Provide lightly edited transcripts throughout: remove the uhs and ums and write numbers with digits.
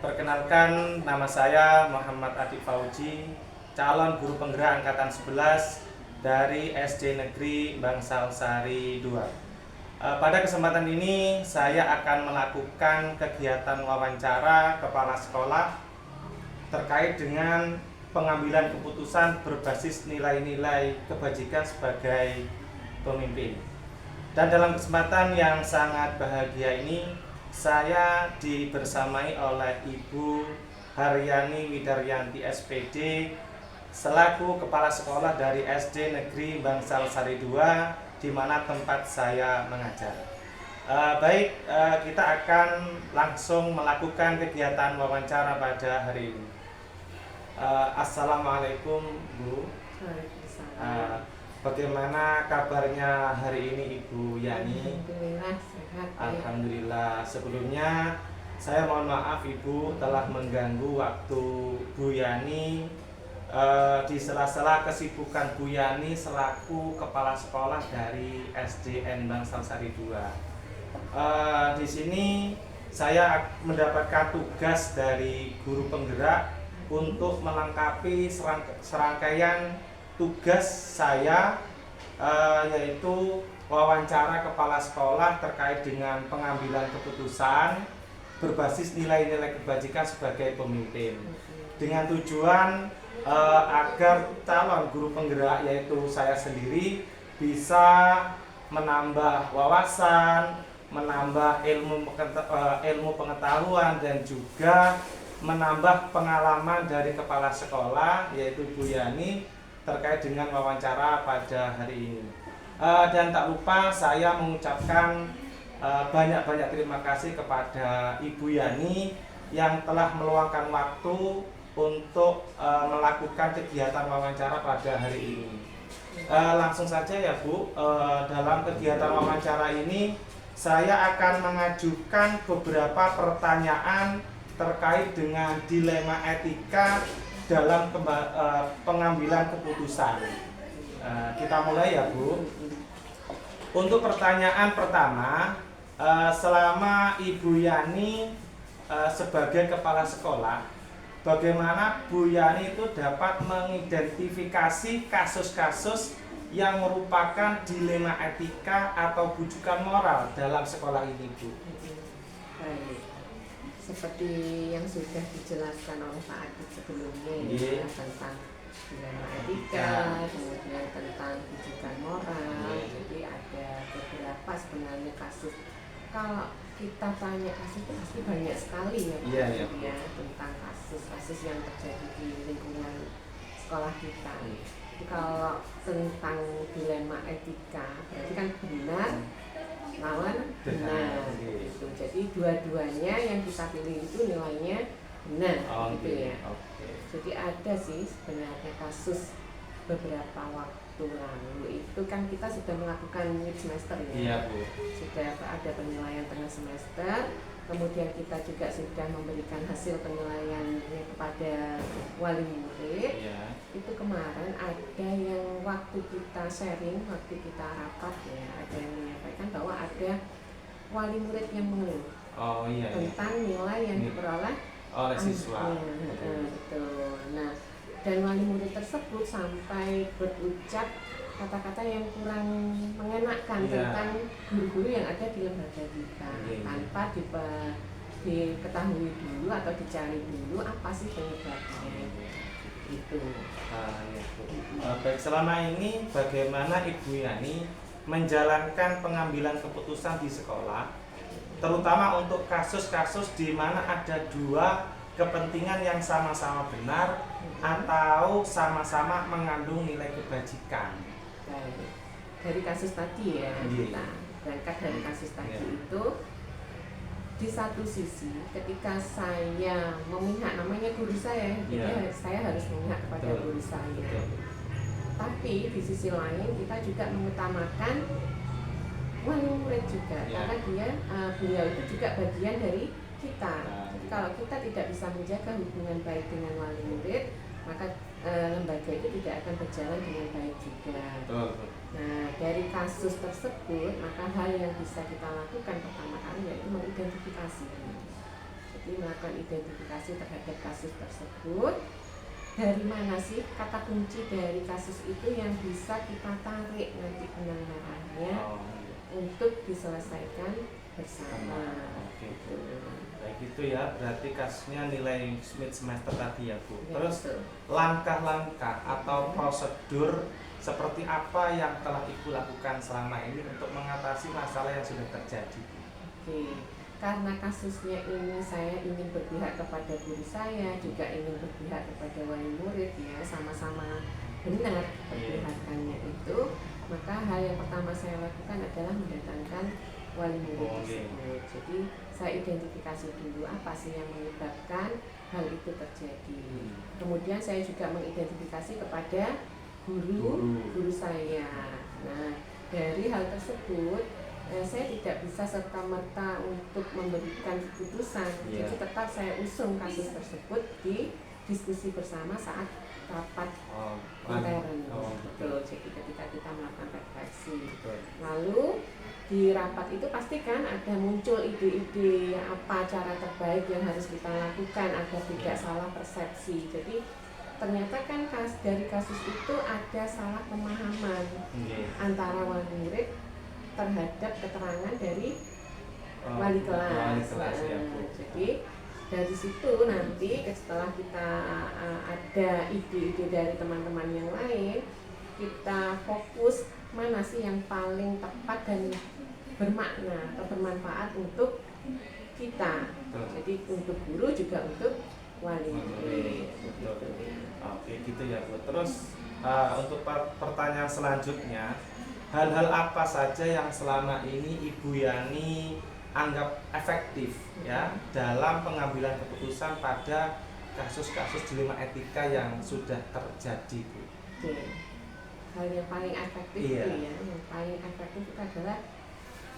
Perkenalkan, nama saya Muhammad Adi Fauji, calon guru penggerak angkatan 11 dari SD Negeri Bangsal Sari 2. Pada kesempatan ini saya akan melakukan kegiatan wawancara kepala sekolah terkait dengan pengambilan keputusan berbasis nilai-nilai kebajikan sebagai pemimpin. Dan dalam kesempatan yang sangat bahagia ini, saya dibersamai oleh Ibu Haryani Widaryanti SPD selaku kepala sekolah dari SD Negeri Bangsal Sari 2, di mana tempat saya mengajar. Kita akan langsung melakukan kegiatan wawancara pada hari ini. Assalamualaikum Bu. Bagaimana kabarnya hari ini Ibu Yani? Alhamdulillah sehat. Alhamdulillah. Sebelumnya saya mohon maaf Ibu telah mengganggu waktu Bu Yani di sela-sela kesibukan Bu Yani selaku kepala sekolah dari SDN Bangsal Sari 2. Di sini saya mendapatkan tugas dari guru penggerak untuk melengkapi serangkaian tugas saya, yaitu wawancara kepala sekolah terkait dengan pengambilan keputusan berbasis nilai-nilai kebajikan sebagai pemimpin, dengan tujuan agar calon guru penggerak, yaitu saya sendiri, bisa menambah wawasan, menambah ilmu pengetahuan, dan juga menambah pengalaman dari kepala sekolah, yaitu Bu Yani, terkait dengan wawancara pada hari ini. Dan tak lupa saya mengucapkan banyak-banyak terima kasih kepada Ibu Yani yang telah meluangkan waktu untuk melakukan kegiatan wawancara pada hari ini. Langsung saja ya Bu, dalam kegiatan wawancara ini saya akan mengajukan beberapa pertanyaan terkait dengan dilema etika dalam pengambilan keputusan. Kita mulai ya Bu. Untuk pertanyaan pertama, selama Ibu Yani sebagai kepala sekolah, bagaimana Bu Yani itu dapat mengidentifikasi kasus-kasus yang merupakan dilema etika atau bujukan moral dalam sekolah ini Bu? Baik. Seperti yang sudah dijelaskan oleh Pak Adit sebelumnya, ya, tentang dilema etika, kemudian tentang bujukan moral. Jadi ada beberapa sebenarnya kasus. Kalau kita tanya kasus itu pasti banyak sekali ya, ya, tentang kasus-kasus yang terjadi di lingkungan sekolah kita. Jadi kalau tentang dilema etika, berarti kan benar lawan benar gitu. Jadi dua-duanya yang kita pilih itu nilainya benar, gitu ya. Jadi ada sih sebenarnya kasus beberapa waktu lalu itu kan kita sudah melakukan mid semester ya. Iya Bu. Sudah ada penilaian tengah semester. Kemudian kita juga sudah memberikan hasil penilaiannya kepada wali murid. Ya. Itu kemarin ada yang waktu kita sharing, waktu kita rapat ya, ada yang menyampaikan bahwa ada wali murid yang mengeluh tentang nilai yang diperoleh oleh siswa. Betul. Nah, dan wali murid tersebut sampai berucap kata-kata yang kurang mengenakan tentang guru-guru yang ada di lembaga kita, tanpa diketahui dulu atau dicari dulu apa sih penyebabnya itu. Baik, selama ini bagaimana Ibu Yani menjalankan pengambilan keputusan di sekolah, terutama untuk kasus-kasus di mana ada dua kepentingan yang sama-sama benar atau sama-sama mengandung nilai kebajikan? Baik. Dari kasus tadi ya, kita berangkat dari kasus tadi itu, di satu sisi ketika saya memihak, namanya guru saya, jadi saya harus memihak kepada guru saya. Tapi di sisi lain kita juga mengutamakan wali murid juga, karena beliau itu juga bagian dari kita. Jadi kalau kita tidak bisa menjaga hubungan baik dengan wali murid, maka lembaga itu tidak akan berjalan dengan baik juga. Nah, dari kasus tersebut, maka hal yang bisa kita lakukan pertama kali yaitu mengidentifikasi. Jadi melakukan identifikasi terhadap kasus tersebut. Dari mana sih kata kunci dari kasus itu yang bisa kita tarik nanti benang merahnya untuk diselesaikan bersama. Oke. Baik, itu ya, berarti kasusnya nilai mid semester tadi ya Bu. Ya, Terus betul. langkah-langkah atau prosedur seperti apa yang telah Ibu lakukan selama ini untuk mengatasi masalah yang sudah terjadi? Oke, karena kasusnya ini saya ingin berpihak kepada guru saya, juga ingin berpihak kepada wali murid ya, sama-sama benar perpihakannya itu, maka hal yang pertama saya lakukan adalah mendatangkan wali murid tersebut. Jadi saya identifikasi dulu apa sih yang menyebabkan hal itu terjadi. Kemudian saya juga mengidentifikasi kepada guru saya. Nah, dari hal tersebut saya tidak bisa serta-merta untuk memberikan keputusan. Jadi tetap saya usung kasus tersebut di diskusi bersama saat rapat intern. Betul. Jadi ketika kita melakukan refleksi. Lalu di rapat itu pasti kan ada muncul ide-ide apa cara terbaik yang harus kita lakukan agar tidak salah persepsi. Jadi ternyata kan dari kasus itu ada salah pemahaman antara wali murid terhadap keterangan dari wali kelas. Jadi dari situ nanti setelah kita ada ide-ide dari teman-teman yang lain, kita fokus mana sih yang paling tepat dan bermakna atau bermanfaat untuk kita. Jadi untuk guru juga untuk wali murid. Oke, gitu ya Bu. Terus untuk pertanyaan selanjutnya, hal-hal apa saja yang selama ini Ibu Yani anggap efektif ya dalam pengambilan keputusan pada kasus-kasus dilema etika yang sudah terjadi, Bu? Oke. Hal yang paling efektif itu ya, yang paling efektif itu adalah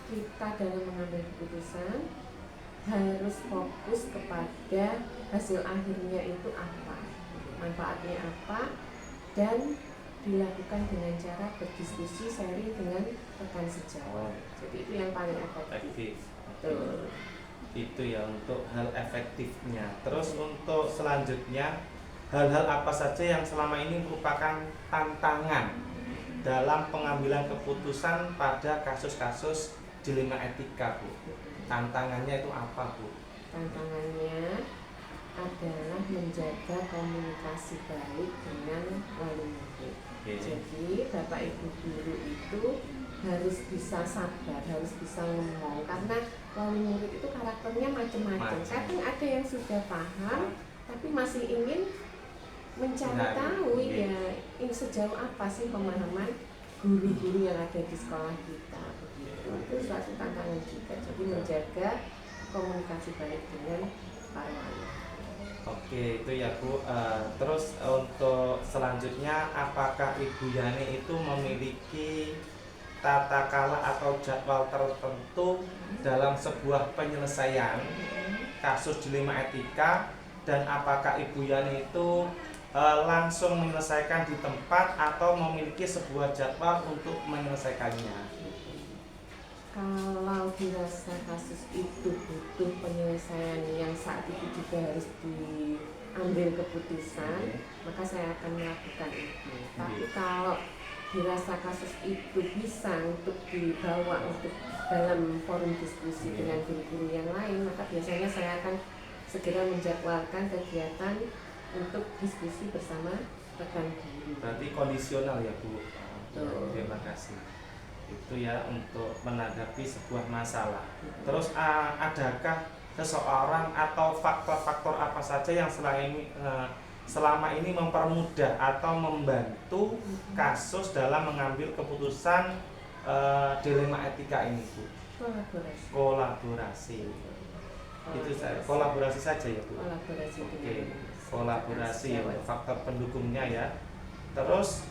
kita dalam mengambil keputusan harus fokus kepada hasil akhirnya itu apa, manfaatnya apa, dan dilakukan dengan cara berdiskusi, sharing dengan rekan sejawat. Jadi itu yang paling efektif. Betul. Itu ya untuk hal efektifnya. Terus untuk selanjutnya, hal-hal apa saja yang selama ini merupakan tantangan dalam pengambilan keputusan pada kasus-kasus dilema etika, Bu? Tantangannya itu apa, Bu? Tantangannya adalah menjaga komunikasi baik dengan wali murid. Jadi Bapak Ibu guru itu harus bisa sabar, harus bisa ngomong, karena wali murid itu karakternya macam-macam. Kadang ada yang sudah paham tapi masih ingin mencari tahu ya sejauh apa sih pemahaman guru-guru yang ada di sekolah kita. Itu suatu tantangan juga. Jadi menjaga komunikasi baik dengan para wali. Oke, itu ya Bu. Terus untuk selanjutnya, apakah Ibu Yani itu memiliki tata kala atau jadwal tertentu dalam sebuah penyelesaian kasus dilema etika, dan apakah Ibu Yani itu langsung menyelesaikan di tempat atau memiliki sebuah jadwal untuk menyelesaikannya? Kalau dirasa kasus itu butuh penyelesaian yang saat itu juga harus diambil keputusan, maka saya akan melakukan itu. Tapi kalau dirasa kasus itu bisa untuk dibawa untuk dalam forum diskusi dengan guru-guru yang lain, maka biasanya saya akan segera menjadwalkan kegiatan untuk diskusi bersama rekan guru. Berarti kondisional ya Bu? Terima kasih. Itu ya untuk menanggapi sebuah masalah. Terus adakah seseorang atau faktor-faktor apa saja yang selama ini mempermudah atau membantu kasus dalam mengambil keputusan dilema etika ini, Bu? Kolaborasi. Itu saya kolaborasi saja ya Bu. Oke, kolaborasi untuk faktor pendukungnya ya. Terus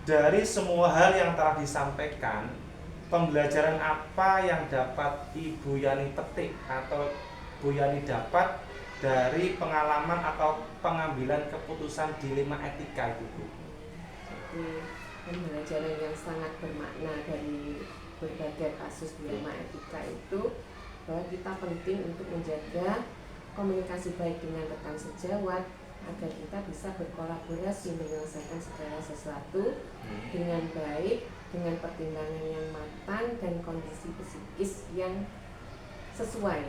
dari semua hal yang telah disampaikan, pembelajaran apa yang dapat Ibu Yani petik atau Bu Yani dapat dari pengalaman atau pengambilan keputusan dilema etika itu, Bu? Jadi pembelajaran yang sangat bermakna dari berbagai kasus dilema etika itu bahwa kita penting untuk menjaga komunikasi baik dengan rekan sejawat agar kita bisa berkolaborasi menyelesaikan segala sesuatu dengan baik, dengan pertimbangan yang matang dan kondisi psikis yang sesuai.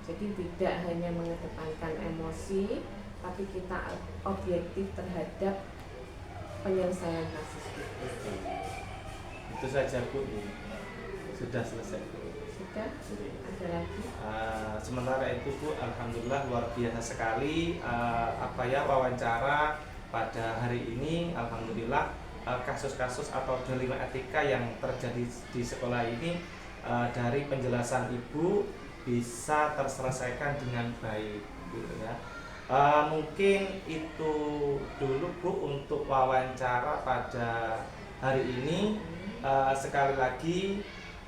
Jadi tidak hanya mengedepankan emosi, tapi kita objektif terhadap penyelesaian kasus itu. Itu saja Bu, sudah selesai Bu. Sudah? Ada lagi? Sementara itu Bu, alhamdulillah luar biasa sekali wawancara pada hari ini. Alhamdulillah kasus-kasus atau dilema etika yang terjadi di sekolah ini dari penjelasan Ibu bisa terselesaikan dengan baik gitu ya. Mungkin itu dulu Bu untuk wawancara pada hari ini. Sekali lagi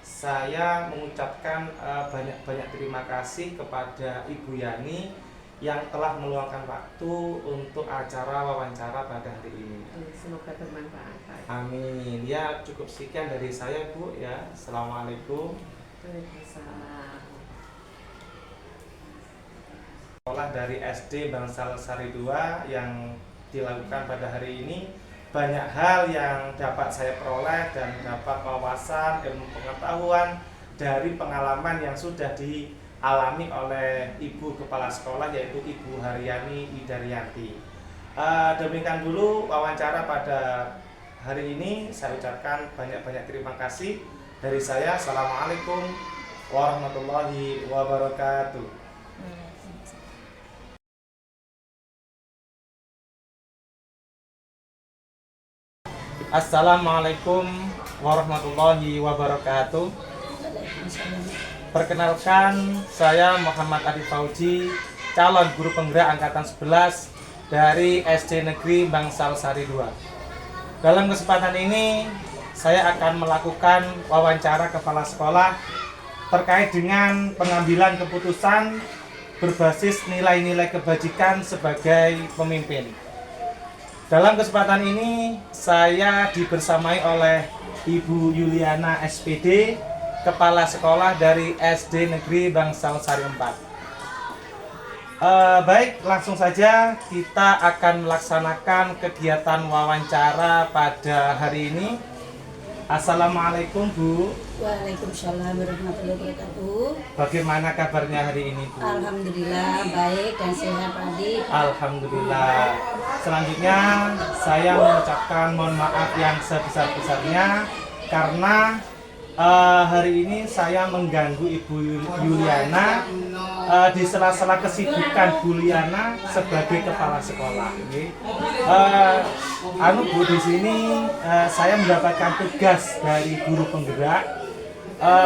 saya mengucapkan banyak-banyak terima kasih kepada Ibu Yani yang telah meluangkan waktu untuk acara wawancara pada hari ini. Semoga bermanfaat. Amin. Ya, cukup sekian dari saya Bu ya. Assalamualaikum. Waalaikumsalam. Sekolah dari SD Bangsal Sari 2 yang dilakukan pada hari ini, banyak hal yang dapat saya peroleh dan dapat wawasan, ilmu pengetahuan dari pengalaman yang sudah dialami oleh Ibu Kepala Sekolah, yaitu Ibu Haryani Idaryanti. Demikian dulu wawancara pada hari ini. Saya ucapkan banyak-banyak terima kasih dari saya. Assalamualaikum warahmatullahi wabarakatuh. Assalamualaikum warahmatullahi wabarakatuh. Perkenalkan, saya Muhammad Adit Fauji, calon guru penggerak angkatan 11 dari SD Negeri Bangsal Sari 2. Dalam kesempatan ini, saya akan melakukan wawancara kepala sekolah terkait dengan pengambilan keputusan berbasis nilai-nilai kebajikan sebagai pemimpin. Dalam kesempatan ini, saya dibersamai oleh Ibu Yuliana SPD, Kepala Sekolah dari SD Negeri Bangsal Sari 4. Baik, langsung saja kita akan melaksanakan kegiatan wawancara pada hari ini. Assalamualaikum Bu. Waalaikumsalam warahmatullahi wabarakatuh. Bagaimana kabarnya hari ini Bu? Alhamdulillah baik dan sehat Adi. Alhamdulillah. Selanjutnya saya mengucapkan mohon maaf yang sebesar-besarnya karena hari ini saya mengganggu Ibu Yuliana di sela-sela kesibukan Bu Yuliana sebagai kepala sekolah. Bu, di sini saya mendapatkan tugas dari guru penggerak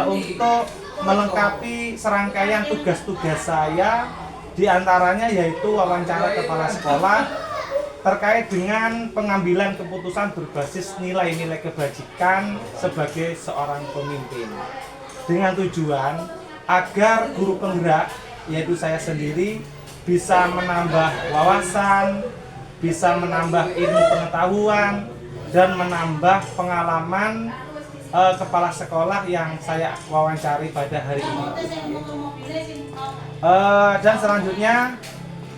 untuk melengkapi serangkaian tugas-tugas saya, diantaranya yaitu wawancara kepala sekolah terkait dengan pengambilan keputusan berbasis nilai-nilai kebajikan sebagai seorang pemimpin, dengan tujuan agar guru penggerak, yaitu saya sendiri, bisa menambah wawasan, bisa menambah ilmu pengetahuan, dan menambah pengalaman kepala sekolah yang saya wawancari pada hari ini. Dan selanjutnya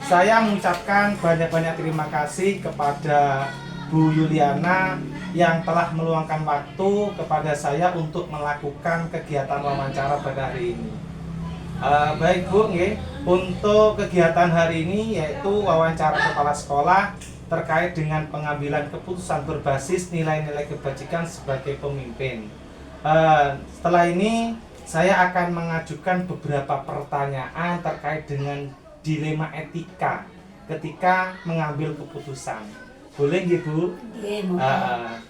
saya mengucapkan banyak-banyak terima kasih kepada Bu Yuliana yang telah meluangkan waktu kepada saya untuk melakukan kegiatan wawancara pada hari ini. Baik Bu, untuk kegiatan hari ini yaitu wawancara kepala sekolah terkait dengan pengambilan keputusan berbasis nilai-nilai kebajikan sebagai pemimpin. Setelah ini saya akan mengajukan beberapa pertanyaan terkait dengan dilema etika ketika mengambil keputusan. Boleh nggih Bu?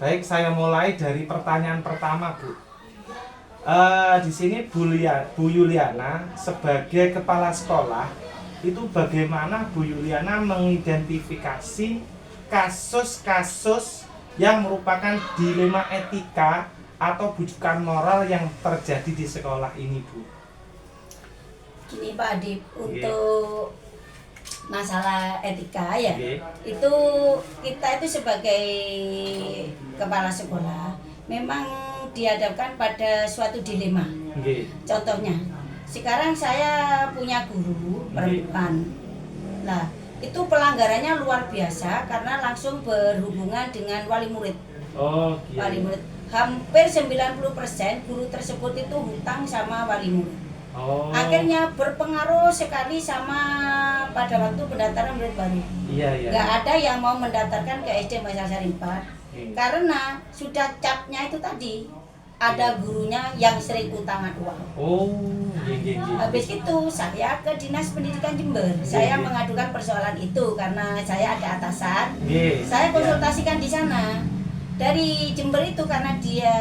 Baik, saya mulai dari pertanyaan pertama Bu. Di sini Bu Yuliana sebagai kepala sekolah, itu bagaimana Bu Yuliana mengidentifikasi kasus-kasus yang merupakan dilema etika atau bujukan moral yang terjadi di sekolah ini Bu? Gini Pak Adip, untuk masalah etika ya, itu kita itu sebagai kepala sekolah memang dihadapkan pada suatu dilema. Contohnya, sekarang saya punya guru perempuan. Nah, itu pelanggarannya luar biasa karena langsung berhubungan dengan wali murid. Oh, iya. Wali murid. Hampir 90% guru tersebut itu hutang sama wali murid. Oh. Akhirnya berpengaruh sekali sama pada waktu pendaftaran murid baru. Iya, iya. Nggak ada yang mau mendaftarkan ke SD Maisasari 4 karena sudah capnya itu tadi ada gurunya yang sering utangan uang. Oh, iya. Habis itu saya ke Dinas Pendidikan Jember. Saya mengadukan persoalan itu karena saya ada atasan. Saya konsultasikan di sana. Dari Jember itu karena dia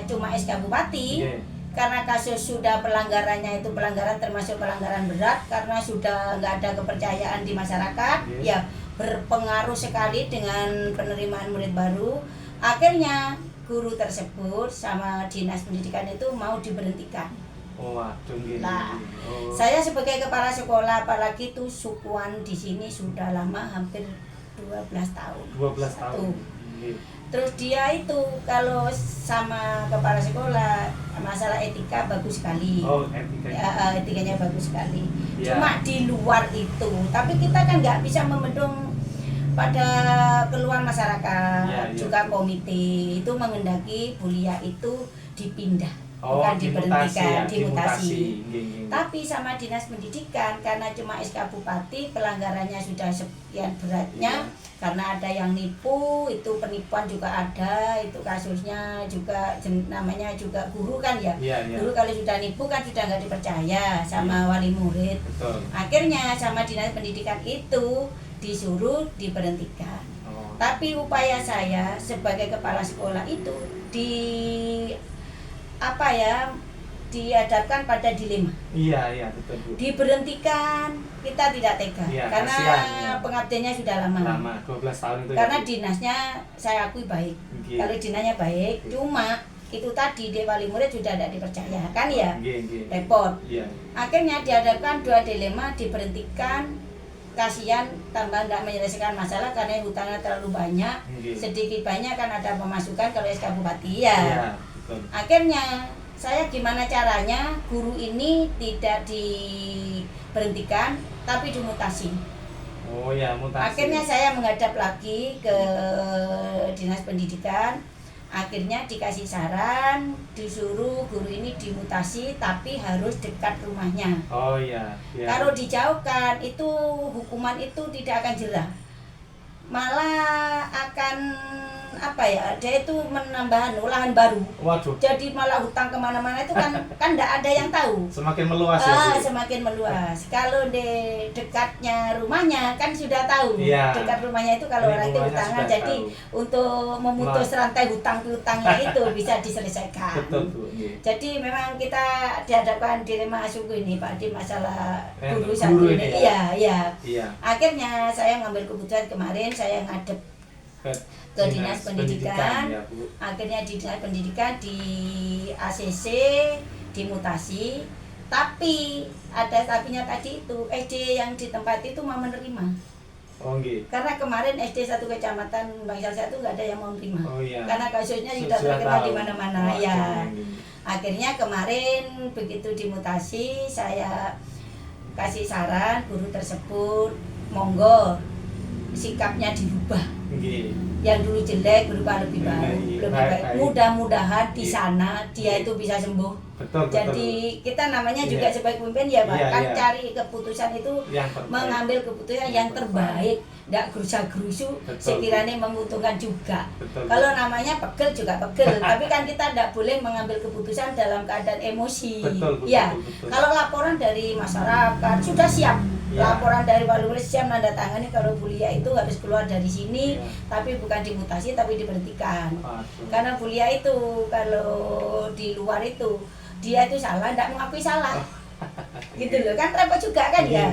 cuma SK Bupati. Karena kasus sudah pelanggarannya itu pelanggaran termasuk pelanggaran berat karena sudah nggak ada kepercayaan di masyarakat, ya berpengaruh sekali dengan penerimaan murid baru. Akhirnya guru tersebut sama dinas pendidikan itu mau diberhentikan. Oh, waduh, Nah, saya sebagai kepala sekolah, apalagi itu sukuan di sini sudah lama, hampir 12 tahun. 12 tahun. Terus dia itu kalau sama kepala sekolah masalah etika bagus sekali. Oh, etikanya. Ya, etikanya bagus sekali. Ya. Cuma di luar itu, tapi kita kan nggak bisa membendung pada keluhan masyarakat. Ya. Juga komite itu menghendaki Bulia itu dipindah. Oh, Bukan diberhentikan, ya, dimutasi. Gini. Tapi sama dinas pendidikan karena cuma SK Bupati pelanggarannya sudah sekian beratnya karena ada yang nipu, itu penipuan juga ada, itu kasusnya juga namanya juga guru kan ya. Guru kalau sudah nipu kan sudah nggak dipercaya sama wali murid. Betul. Akhirnya sama dinas pendidikan itu disuruh diberhentikan. Tapi upaya saya sebagai kepala sekolah itu dihadapkan pada dilema. Iya, betul, Bu. Diberhentikan kita tidak tega karena pengabdiannya sudah lama 12 tahun itu. Karena dinasnya saya akui baik. Kalau dinasnya baik, cuma itu tadi dia wali murid sudah tidak dipercaya kan ya. Repot. Akhirnya dihadapkan dua dilema, diberhentikan, kasihan tambah tidak menyelesaikan masalah karena hutangnya terlalu banyak. Sedikit banyak kan ada pemasukan kalau SK Bupati ya. Akhirnya saya gimana caranya guru ini tidak diberhentikan tapi dimutasi. Oh ya, mutasi. Akhirnya saya menghadap lagi ke dinas pendidikan. Akhirnya dikasih saran, disuruh guru ini dimutasi tapi harus dekat rumahnya. Oh iya. Kalau dijauhkan itu hukuman itu tidak akan jerah. Malah akan dia itu menambah lahan baru. Waduh. Jadi malah hutang kemana-mana itu kan tidak ada yang tahu. Semakin meluas ya. Semakin meluas. Kalau di dekatnya rumahnya kan sudah tahu. Dekat rumahnya itu kalau orang itu hutangan, jadi untuk memutus rantai hutang piutangnya itu bisa diselesaikan. Betul, Bu. Jadi memang kita dihadapkan dilema suku ini Pak di masalah guru satu ini. Iya. Akhirnya saya ngambil keputusan kemarin saya ngadep ke dinas pendidikan ya, Bu. Akhirnya di dinas pendidikan di ACC dimutasi, tapi ada tapinya tadi itu SD yang di tempat itu mau menerima. Oh gitu. Karena kemarin SD satu kecamatan Bangsal 1 nggak ada yang mau menerima. Oh iya. Karena kasusnya sudah terkenal di mana-mana ya. Akhirnya kemarin begitu dimutasi saya kasih saran guru tersebut monggo sikapnya dirubah. Yang dulu jelek berubah lebih baik. Mudah-mudahan di sana dia itu bisa sembuh. Betul. Jadi kita namanya juga sebagai pemimpin ya Pak, kan cari keputusan itu mengambil keputusan yang terbaik, tidak gerusa-gerusu sekiranya menguntungkan juga. Kalau namanya pegel juga pegel, tapi kan kita tidak boleh mengambil keputusan dalam keadaan emosi. Betul. Kalau laporan dari masyarakat sudah siap. Laporan dari wali murid siap menandatangani kalau Bulia itu harus keluar dari sini, tapi bukan dimutasi tapi diberhentikan. Karena Bulia itu kalau di luar itu dia itu salah, tidak mengakui salah. Gitu loh, kan repot juga kan ya.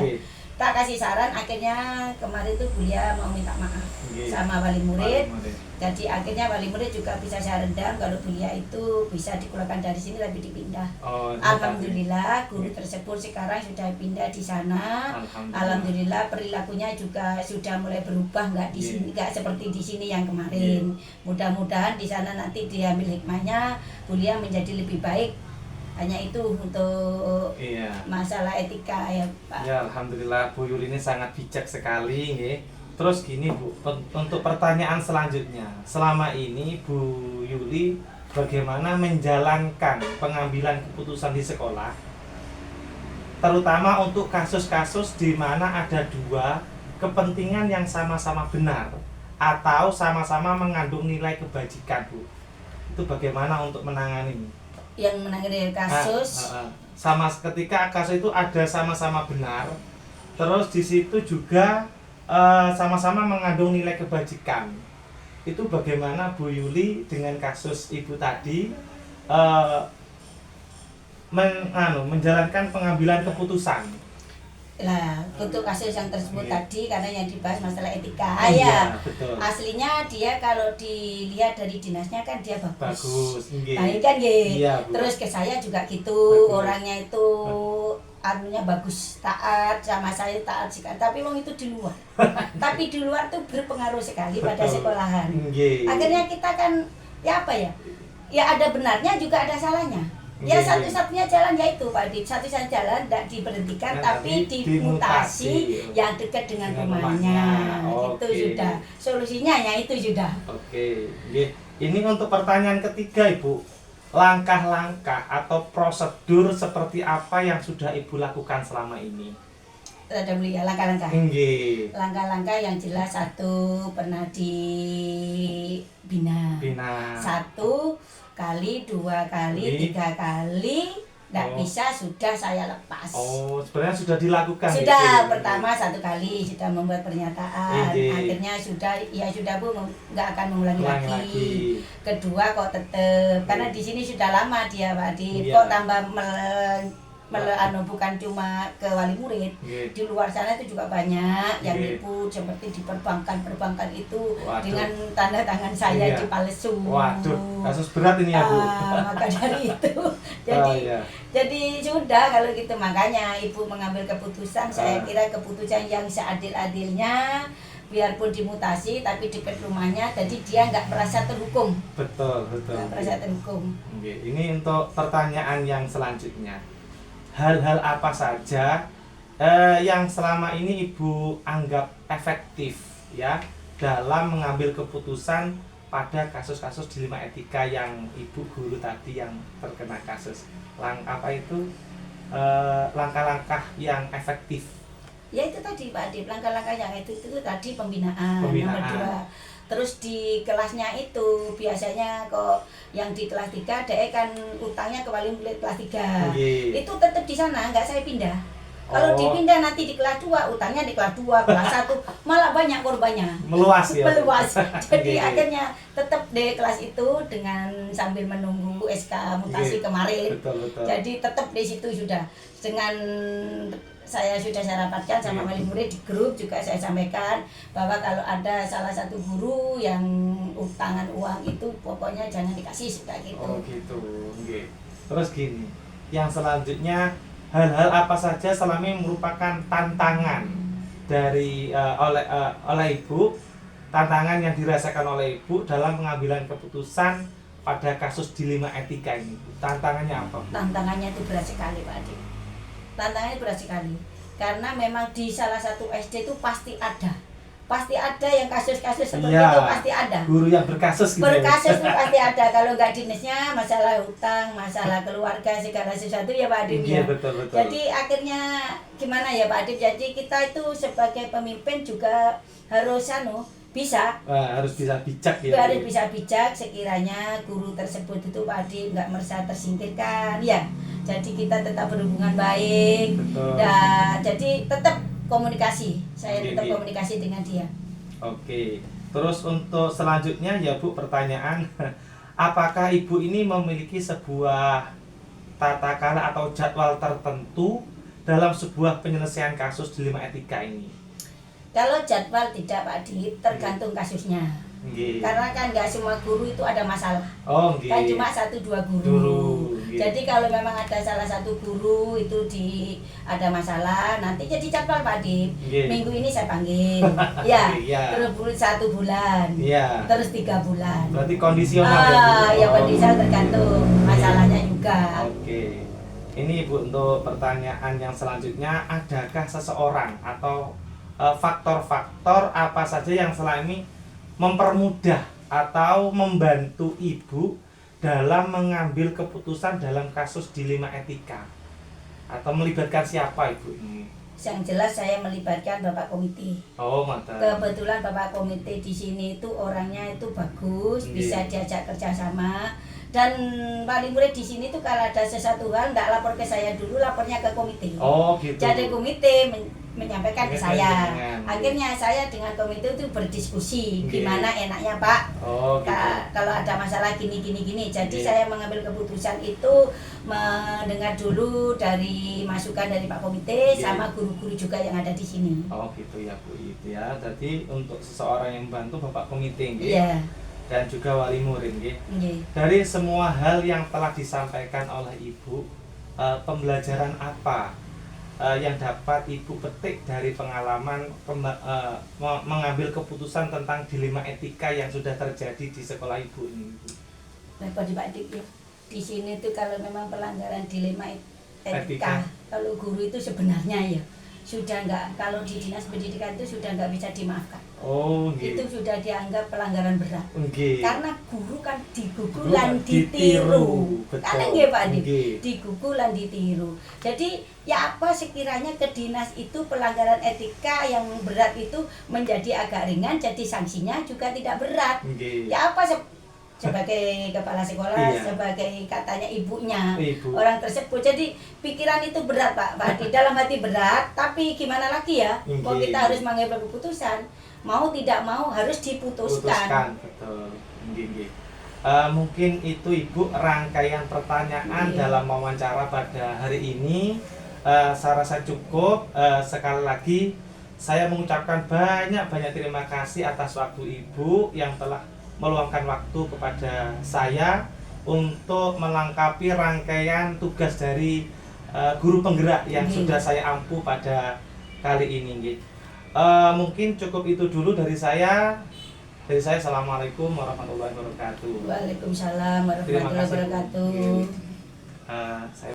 Tak kasih saran, akhirnya kemarin itu Bulia mau minta maaf sama wali murid. Jadi akhirnya wali murid juga bisa saya redam kalau Bulia itu bisa dikeluarkan dari sini tapi dipindah. Alhamdulillah guru tersebut sekarang sudah pindah di sana. Alhamdulillah perilakunya juga sudah mulai berubah, nggak di sini, nggak seperti di sini yang kemarin. Mudah-mudahan di sana nanti diambil hikmahnya, Bulia menjadi lebih baik Hanya itu untuk masalah etika ya Pak. Ya alhamdulillah Bu Yuli ini sangat bijak sekali nggih. Terus gini Bu, untuk pertanyaan selanjutnya, selama ini Bu Yuli bagaimana menjalankan pengambilan keputusan di sekolah, terutama untuk kasus-kasus di mana ada dua kepentingan yang sama-sama benar atau sama-sama mengandung nilai kebajikan Bu. Itu bagaimana untuk menangani? Yang menangani kasus sama ketika kasus itu ada sama-sama benar, terus di situ juga sama-sama mengandung nilai kebajikan. Itu bagaimana Bu Yuli dengan kasus Ibu tadi menjalankan pengambilan keputusan? Nah, untuk kasus yang tersebut tadi karena yang dibahas masalah etika ya. Betul. Aslinya dia kalau dilihat dari dinasnya kan dia bagus. Baik kan iya, terus ke saya juga gitu, bagus. Orangnya itu anunya bagus, taat sama saya taat sekali. Tapi wong itu di luar. Tapi di luar tuh berpengaruh sekali pada sekolahan. Akhirnya kita kan ya apa ya? Ya ada benarnya juga ada salahnya. Ya satu-satunya jalan yaitu Pak Adip, satu-satunya jalan tidak diberhentikan tapi dimutasi yang dekat dengan rumahnya. Itu sudah solusinya ya itu sudah. Oke. Ini untuk pertanyaan ketiga Ibu, langkah-langkah atau prosedur seperti apa yang sudah Ibu lakukan selama ini? Ada beli ya langkah-langkah. Langkah-langkah yang jelas satu pernah dibina. Satu kali, 2 kali, 3 kali, tidak bisa sudah saya lepas. Sebenarnya sudah dilakukan. Sudah pertama 1 kali sudah membuat pernyataan, akhirnya sudah Bu nggak akan mengulangi lagi. Kedua kok tetap karena di sini sudah lama dia Pak Adi, kok tambah bukan cuma ke wali murid, di luar sana itu juga banyak yang nipu seperti di perbankan itu. Dengan tanda tangan saya dipalsu. Waduh, kasus berat ini ya Bu. Maka dari itu jadi sudah kalau gitu, makanya Ibu mengambil keputusan, saya kira keputusan yang seadil-adilnya, biarpun dimutasi tapi dekat rumahnya, jadi dia nggak merasa terhukum. Betul. Nggak merasa terhukum. Ini untuk pertanyaan yang selanjutnya. Hal-hal apa saja yang selama ini Ibu anggap efektif ya dalam mengambil keputusan pada kasus-kasus dilema etika yang Ibu guru tadi yang terkena kasus? Langkah-langkah yang efektif? Ya itu tadi Pak Adip, langkah-langkah yang itu tadi pembinaan. Nomor 2. Terus di kelasnya itu biasanya kok yang di kelas 3 dia kan utangnya ke wali murid kelas 3. Itu tetap di sana, nggak saya pindah. Kalau dipindah nanti di kelas 2, utangnya di kelas 2, kelas 1 malah banyak korbannya. Meluas ya. Meluas. Jadi akhirnya tetap di kelas itu dengan sambil menunggu SK mutasi kemarin. Betul. Jadi tetap di situ sudah dengan saya rapatkan sama wali murid di grup juga saya sampaikan bahwa kalau ada salah satu guru yang utangan uang itu pokoknya jangan dikasih, sudah gitu. Terus gini, yang selanjutnya hal-hal apa saja selama ini merupakan tantangan dari oleh Ibu, tantangan yang dirasakan oleh Ibu dalam pengambilan keputusan pada kasus dilema etika ini? Tantangannya apa, Bu? Tantangannya itu berat sekali Pak Adi. Tantangannya berat sekali karena memang di salah satu SD itu pasti ada yang kasus-kasus seperti itu, pasti ada guru yang berkasus gitu. Berkasus itu pasti ada, kalau nggak dinasnya masalah hutang, masalah keluarga, segala sesuatu ya Pak Adip ya. Betul. Jadi akhirnya gimana ya Pak Adip, jadi kita itu sebagai pemimpin juga harus harus bisa bijak ya. Harus bisa bijak sekiranya guru tersebut itu Pak Adip nggak merasa tersingkirkan ya. Jadi kita tetap berhubungan baik. Jadi tetap komunikasi. Saya tetap komunikasi dengan dia. Terus untuk selanjutnya ya Bu, pertanyaan apakah Ibu ini memiliki sebuah tata cara atau jadwal tertentu dalam sebuah penyelesaian kasus dilema etika ini? Kalau jadwal tidak Pak Adip, tergantung kasusnya. Karena kan nggak semua guru itu ada masalah. Kan cuma 1-2 guru. Jadi kalau memang ada salah satu guru itu ada masalah, nanti jadi jadwal Pak Adip. Minggu ini saya panggil, ya, terus 1 bulan, terus 3 bulan. Berarti kondisional ya kondisional tergantung masalahnya juga. Oke. Ini Ibu untuk pertanyaan yang selanjutnya, adakah seseorang atau faktor-faktor apa saja yang selama ini mempermudah atau membantu Ibu dalam mengambil keputusan dalam kasus dilema etika? Atau melibatkan siapa Ibu ini? Yang jelas saya melibatkan Bapak Komite. Oh, mantap. Kebetulan Bapak Komite di sini itu orangnya itu bagus, bisa diajak kerjasama. Dan paling murid di sini tuh kalau ada sesuatu hal nggak lapor ke saya dulu, lapornya ke komite. Oh gitu. Jadi komite menyampaikan ke saya. Akhirnya saya dengan komite itu berdiskusi gimana enaknya Pak. Oh gitu. Kalau ada masalah gini. Jadi saya mengambil keputusan itu mendengar dulu dari masukan dari Pak Komite sama guru-guru juga yang ada di sini. Oh gitu ya Bu, itu ya. Jadi untuk seseorang yang membantu Bapak Komite gitu. Iya. Dan juga wali murid gitu. Dari semua hal yang telah disampaikan oleh Ibu, pembelajaran apa yang dapat Ibu petik dari pengalaman mengambil keputusan tentang dilema etika yang sudah terjadi di sekolah Ibu ini? Repot Pak Dik ya. Di sini tuh kalau memang pelanggaran dilema etika, kalau guru itu sebenarnya ya sudah enggak, kalau di dinas pendidikan itu sudah enggak bisa dimaafkan. Oh, gitu. Itu sudah dianggap pelanggaran berat. Okay. Karena guru kan digugu lan ditiru. Kan nggih Pak Dik, digugu lan ditiru. Jadi ya apa sekiranya ke dinas itu pelanggaran etika yang berat itu menjadi agak ringan, jadi sanksinya juga tidak berat. Ya apa sebagai kepala sekolah, sebagai katanya ibunya orang tersebut, jadi pikiran itu berat Pak Adi, dalam hati berat, tapi gimana lagi ya, kok kita harus mengambil keputusan, mau tidak mau harus diputuskan. Betul. Mungkin itu Ibu rangkaian pertanyaan dalam wawancara pada hari ini. Saya rasa cukup. Sekali lagi saya mengucapkan banyak terima kasih atas waktu Ibu yang telah meluangkan waktu kepada saya untuk melengkapi rangkaian tugas dari guru penggerak yang sudah saya ampu pada kali ini. Mungkin cukup itu dulu dari saya. Assalamualaikum warahmatullahi wabarakatuh. Waalaikumsalam warahmatullahi wabarakatuh. Saya